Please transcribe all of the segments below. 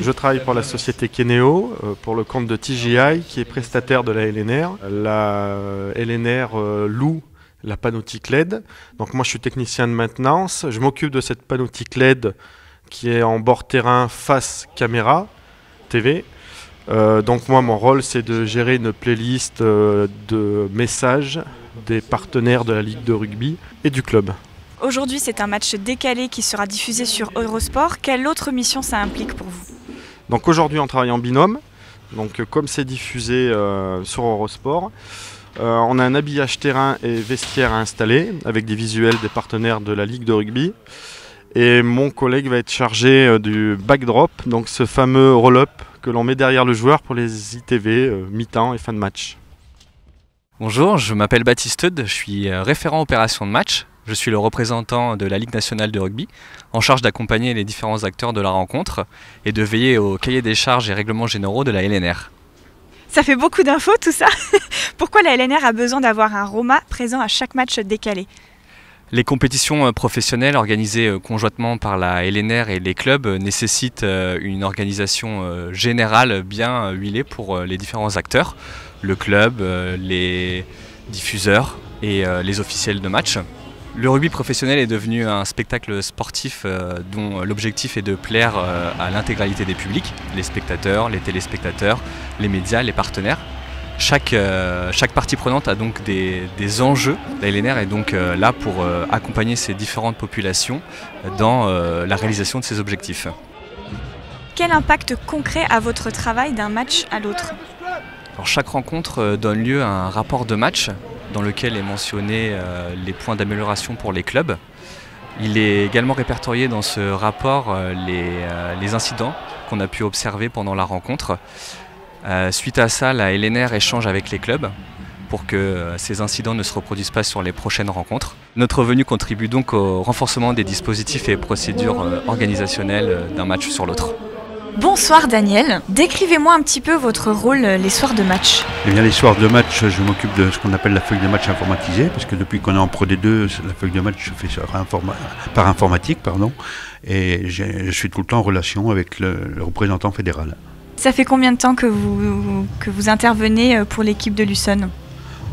Je travaille pour la société Keneo, pour le compte de TGI, qui est prestataire de la LNR. La LNR loue la panoptique LED. Donc moi je suis technicien de maintenance. Je m'occupe de cette panoptique LED qui est en bord terrain face caméra TV. Donc moi mon rôle c'est de gérer une playlist de messages des partenaires de la Ligue de rugby et du club. Aujourd'hui c'est un match décalé qui sera diffusé sur Eurosport. Quelle autre mission ça implique pour vous? Donc aujourd'hui on travaille en binôme. Donc comme c'est diffusé sur Eurosport, on a un habillage terrain et vestiaire à installer avec des visuels des partenaires de la Ligue de rugby. Et mon collègue va être chargé du backdrop, donc ce fameux roll-up que l'on met derrière le joueur pour les ITV mi-temps et fin de match. Bonjour, je m'appelle Baptiste Eudes, je suis référent opération de match. Je suis le représentant de la Ligue nationale de rugby, en charge d'accompagner les différents acteurs de la rencontre et de veiller au cahier des charges et règlements généraux de la LNR. Ça fait beaucoup d'infos tout ça. Pourquoi la LNR a besoin d'avoir un Roma présent à chaque match décalé? Les compétitions professionnelles organisées conjointement par la LNR et les clubs nécessitent une organisation générale bien huilée pour les différents acteurs, le club, les diffuseurs et les officiels de match. Le rugby professionnel est devenu un spectacle sportif dont l'objectif est de plaire à l'intégralité des publics, les spectateurs, les téléspectateurs, les médias, les partenaires. Chaque partie prenante a donc des enjeux. La LNR est donc là pour accompagner ces différentes populations dans la réalisation de ces objectifs. Quel impact concret a votre travail d'un match à l'autre? Alors, chaque rencontre donne lieu à un rapport de match dans lequel est mentionné les points d'amélioration pour les clubs. Il est également répertorié dans ce rapport les incidents qu'on a pu observer pendant la rencontre. Suite à ça, la LNR échange avec les clubs pour que ces incidents ne se reproduisent pas sur les prochaines rencontres. Notre venue contribue donc au renforcement des dispositifs et procédures organisationnelles d'un match sur l'autre. Bonsoir Daniel, décrivez-moi un petit peu votre rôle les soirs de match. Eh bien, les soirs de match, je m'occupe de ce qu'on appelle la feuille de match informatisée, parce que depuis qu'on est en Pro D2, la feuille de match se fait par informatique, et je suis tout le temps en relation avec le représentant fédéral. Ça fait combien de temps que vous intervenez pour l'équipe de Luçon?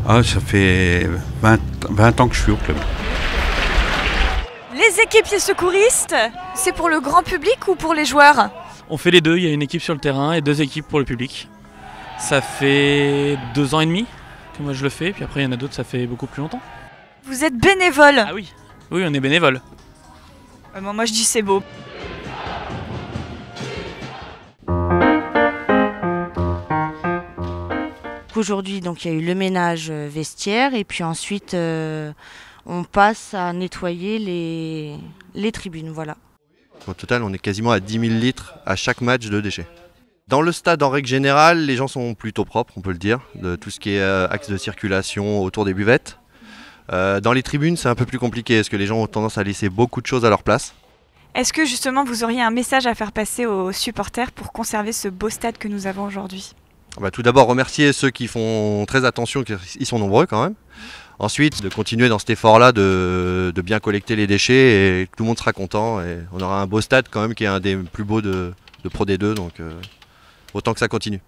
Ça fait 20 ans que je suis au club. Les équipiers secouristes, c'est pour le grand public ou pour les joueurs? On fait les deux, il y a une équipe sur le terrain et 2 équipes pour le public. Ça fait 2 ans et demi que moi je le fais, puis après il y en a d'autres, ça fait beaucoup plus longtemps. Vous êtes bénévole? Ah oui, oui on est bénévole. Moi je dis c'est beau. Aujourd'hui, donc il y a eu le ménage vestiaire et puis ensuite on passe à nettoyer les tribunes, voilà. Au total, on est quasiment à 10 000 litres à chaque match de déchets. Dans le stade, en règle générale, les gens sont plutôt propres, on peut le dire, de tout ce qui est axe de circulation autour des buvettes. Dans les tribunes, c'est un peu plus compliqué, parce que les gens ont tendance à laisser beaucoup de choses à leur place. Est-ce que justement vous auriez un message à faire passer aux supporters pour conserver ce beau stade que nous avons aujourd'hui? Tout d'abord, remercier ceux qui font très attention, ils sont nombreux quand même. Ensuite, de continuer dans cet effort-là de bien collecter les déchets et tout le monde sera content. Et on aura un beau stade quand même qui est un des plus beaux de Pro D2, donc autant que ça continue.